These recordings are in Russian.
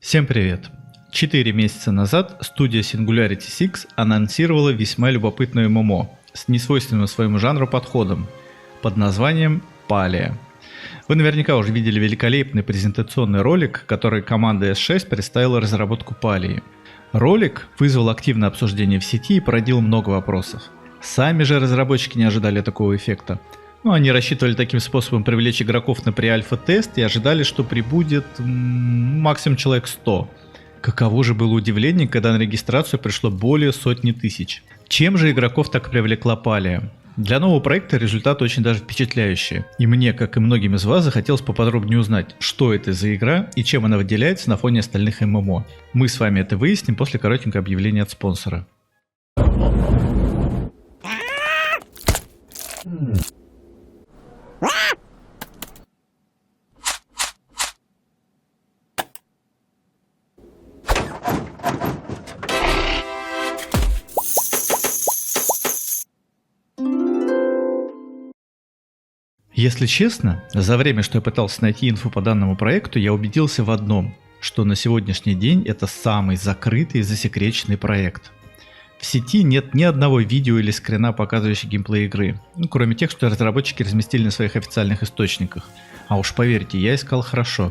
Всем привет! 4 месяца назад студия Singularity 6 анонсировала весьма любопытную ММО с несвойственным своему жанру подходом под названием Palia. Вы наверняка уже видели великолепный презентационный ролик, который команда S6 представила разработку Palia. Ролик вызвал активное обсуждение в сети и породил много вопросов. Сами же разработчики не ожидали такого эффекта. Они рассчитывали таким способом привлечь игроков на pre-альфа-тест и ожидали, что прибудет максимум человек 100. Каково же было удивление, когда на регистрацию пришло более сотни тысяч. Чем же игроков так привлекла Palia? Для нового проекта результаты очень даже впечатляющие. И мне, как и многим из вас, захотелось поподробнее узнать, что это за игра и чем она выделяется на фоне остальных ММО. Мы с вами это выясним после коротенького объявления от спонсора. Если честно, за время, что я пытался найти инфу по данному проекту, я убедился в одном, что на сегодняшний день это самый закрытый и засекреченный проект. В сети нет ни одного видео или скрина, показывающего геймплей игры, кроме тех, что разработчики разместили на своих официальных источниках. А уж поверьте, я искал хорошо.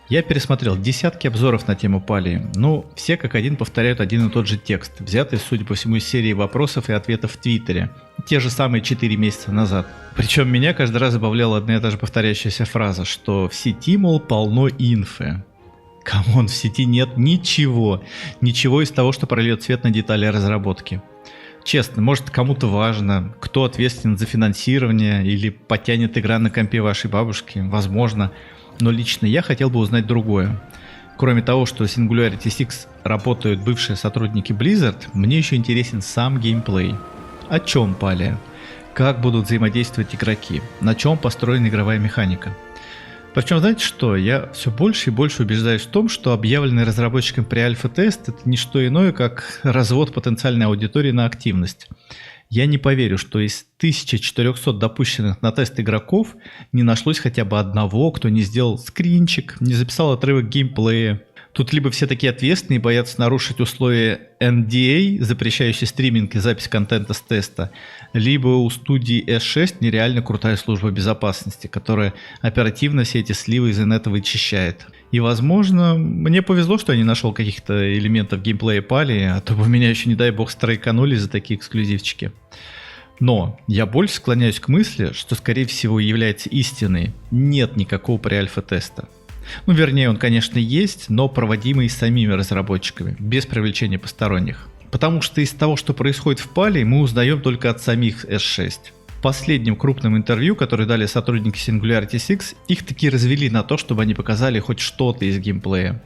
Я пересмотрел десятки обзоров на тему Palia, все как один повторяют один и тот же текст, взятый, судя по всему, из серии вопросов и ответов в Твиттере, те же самые 4 месяца назад. Причем меня каждый раз забавляла одна и та же повторяющаяся фраза, что в сети, мол, полно инфы. Камон, в сети нет ничего из того, что прольет свет на детали разработки. Честно, может, кому-то важно, кто ответственен за финансирование или потянет игра на компе вашей бабушки, возможно. Но лично я хотел бы узнать другое. Кроме того, что в Singularity 6 работают бывшие сотрудники Blizzard, мне еще интересен сам геймплей. О чем Palia? Как будут взаимодействовать игроки? На чем построена игровая механика? Причем, знаете что? Я все больше и больше убеждаюсь в том, что объявленный разработчиком pre-альфа-тест это не что иное, как развод потенциальной аудитории на активность. Я не поверю, что из 1400 допущенных на тест игроков не нашлось хотя бы одного, кто не сделал скринчик, не записал отрывок геймплея. Тут либо все такие ответственные и боятся нарушить условия NDA, запрещающие стриминг и запись контента с теста, либо у студии S6 нереально крутая служба безопасности, которая оперативно все эти сливы из инета вычищает. И возможно, мне повезло, что я не нашел каких-то элементов геймплея Palia, а то бы меня еще, не дай бог, страйканули за такие эксклюзивчики. Но я больше склоняюсь к мысли, что скорее всего является истиной. Нет никакого pre-альфа-теста. Вернее, он, конечно, есть, но проводимый самими разработчиками, без привлечения посторонних. Потому что из того, что происходит в Palia, мы узнаем только от самих S6. В последнем крупном интервью, которое дали сотрудники Singularity 6, их таки развели на то, чтобы они показали хоть что-то из геймплея.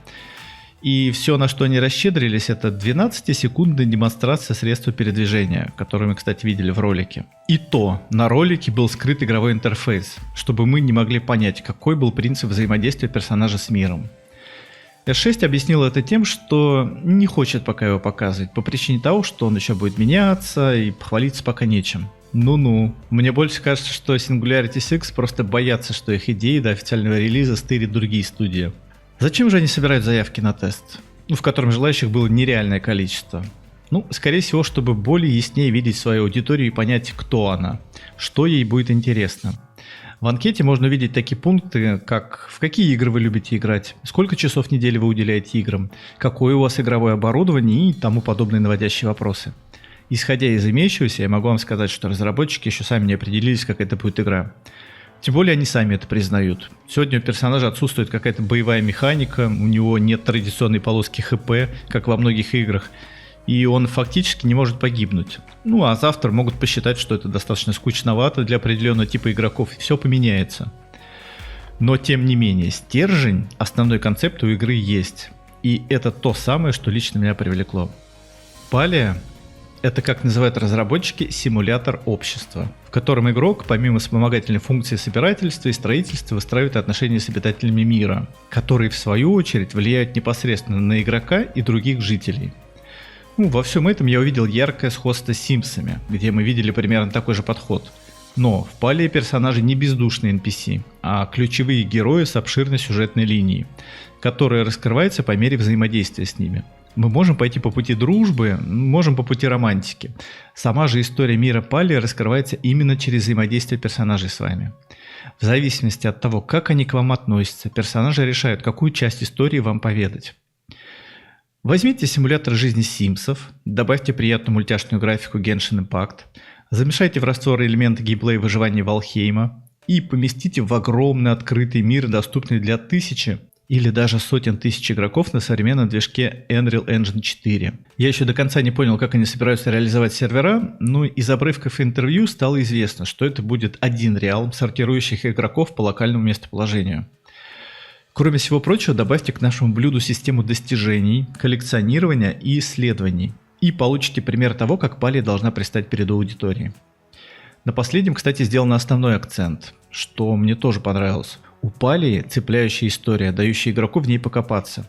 И все, на что они расщедрились, это 12-секундная демонстрация средства передвижения, которую мы, кстати, видели в ролике. И то, на ролике был скрыт игровой интерфейс, чтобы мы не могли понять, какой был принцип взаимодействия персонажа с миром. S6 объяснил это тем, что не хочет пока его показывать, по причине того, что он еще будет меняться и похвалиться пока нечем. Мне больше кажется, что Singularity 6 просто боятся, что их идеи до официального релиза стырят другие студии. Зачем же они собирают заявки на тест, в котором желающих было нереальное количество? Скорее всего, чтобы более яснее видеть свою аудиторию и понять, кто она, что ей будет интересно. В анкете можно увидеть такие пункты, как в какие игры вы любите играть, сколько часов в неделю вы уделяете играм, какое у вас игровое оборудование и тому подобные наводящие вопросы. Исходя из имеющегося, я могу вам сказать, что разработчики еще сами не определились, как это будет игра. Тем более они сами это признают. Сегодня у персонажа отсутствует какая-то боевая механика, у него нет традиционной полоски ХП, как во многих играх, и он фактически не может погибнуть. А завтра могут посчитать, что это достаточно скучновато для определенного типа игроков, и все поменяется. Но тем не менее, стержень, основной концепт у игры есть, и это то самое, что лично меня привлекло. Palia — это, как называют разработчики, симулятор общества, в котором игрок, помимо вспомогательной функции собирательства и строительства, выстраивает отношения с обитателями мира, которые, в свою очередь, влияют непосредственно на игрока и других жителей. Во всем этом я увидел яркое сходство с Симсами, где мы видели примерно такой же подход. Но в Палии персонажи не бездушные NPC, а ключевые герои с обширной сюжетной линией, которая раскрывается по мере взаимодействия с ними. Мы можем пойти по пути дружбы, можем по пути романтики. Сама же история мира Палии раскрывается именно через взаимодействие персонажей с вами. В зависимости от того, как они к вам относятся, персонажи решают, какую часть истории вам поведать. Возьмите симулятор жизни Симсов, добавьте приятную мультяшную графику Genshin Impact, замешайте в раствор элементы геймплея выживания Валхейма и поместите в огромный открытый мир, доступный для тысячи или даже сотен тысяч игроков на современном движке Unreal Engine 4. Я еще до конца не понял, как они собираются реализовать сервера, но из обрывков интервью стало известно, что это будет один реалм, сортирующих игроков по локальному местоположению. Кроме всего прочего, добавьте к нашему блюду систему достижений, коллекционирования и исследований, и получите пример того, как Палия должна предстать перед аудиторией. На последнем, кстати, сделан основной акцент, что мне тоже понравилось. У Палии цепляющая история, дающая игроку в ней покопаться.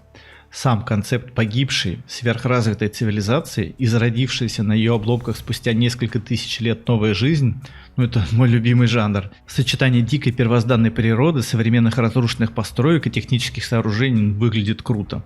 Сам концепт погибшей, сверхразвитой цивилизации и зародившаяся на ее обломках спустя несколько тысяч лет новая жизнь, это мой любимый жанр. Сочетание дикой первозданной природы, современных разрушенных построек и технических сооружений выглядит круто.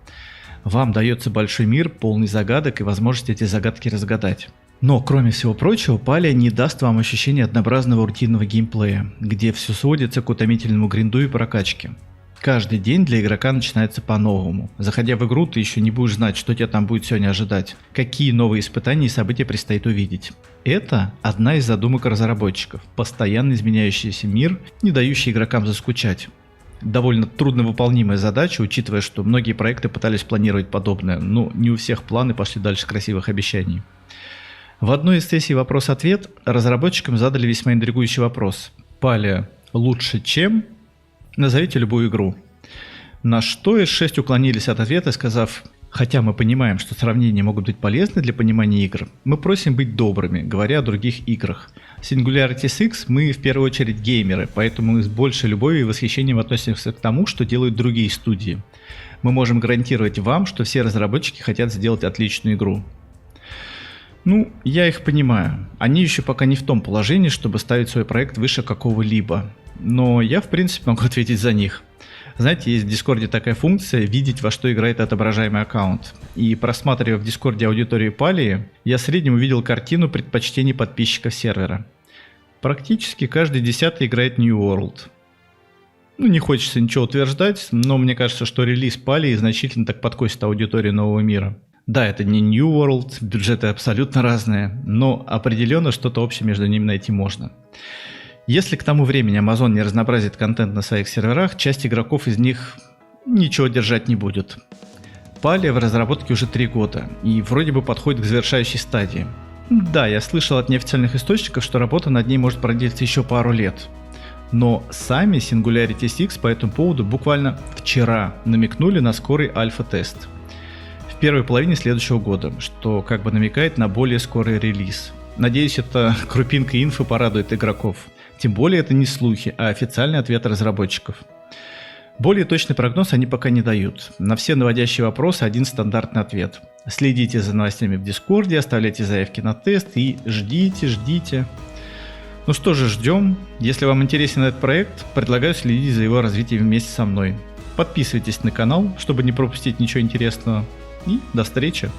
Вам дается большой мир, полный загадок и возможность эти загадки разгадать. Но, кроме всего прочего, Палия не даст вам ощущения однообразного рутинного геймплея, где все сводится к утомительному гринду и прокачке. Каждый день для игрока начинается по-новому. Заходя в игру, ты еще не будешь знать, что тебя там будет сегодня ожидать, какие новые испытания и события предстоит увидеть. Это одна из задумок разработчиков – постоянно изменяющийся мир, не дающий игрокам заскучать. Довольно трудновыполнимая задача, учитывая, что многие проекты пытались планировать подобное, но не у всех планы пошли дальше красивых обещаний. В одной из сессий «Вопрос-ответ» разработчикам задали весьма интригующий вопрос. Палия лучше чем? Назовите любую игру. На что S6 уклонились от ответа, сказав: хотя мы понимаем, что сравнения могут быть полезны для понимания игр, мы просим быть добрыми, говоря о других играх. Singularity 6 мы в первую очередь геймеры, поэтому мы с большей любовью и восхищением относимся к тому, что делают другие студии. Мы можем гарантировать вам, что все разработчики хотят сделать отличную игру. Я их понимаю. Они еще пока не в том положении, чтобы ставить свой проект выше какого-либо. Но я, в принципе, могу ответить за них. Знаете, есть в Дискорде такая функция «видеть, во что играет отображаемый аккаунт». И просматривая в Дискорде аудиторию Палии, я в среднем увидел картину предпочтений подписчиков сервера. Практически каждый 10-й играет New World. Не хочется ничего утверждать, но мне кажется, что релиз Палии значительно так подкосит аудиторию нового мира. Да, это не New World, бюджеты абсолютно разные, но определенно что-то общее между ними найти можно. Если к тому времени Amazon не разнообразит контент на своих серверах, часть игроков из них ничего держать не будет. Палия в разработке уже 3 года и вроде бы подходит к завершающей стадии. Да, я слышал от неофициальных источников, что работа над ней может продлиться еще пару лет. Но сами Singularity 6 по этому поводу буквально вчера намекнули на скорый альфа-тест в первой половине следующего года, что как бы намекает на более скорый релиз. Надеюсь, эта крупинка инфы порадует игроков. Тем более это не слухи, а официальный ответ разработчиков. Более точный прогноз они пока не дают. На все наводящие вопросы один стандартный ответ. Следите за новостями в Дискорде, оставляйте заявки на тест и ждите. Ну что же, ждем. Если вам интересен этот проект, предлагаю следить за его развитием вместе со мной. Подписывайтесь на канал, чтобы не пропустить ничего интересного. И до встречи!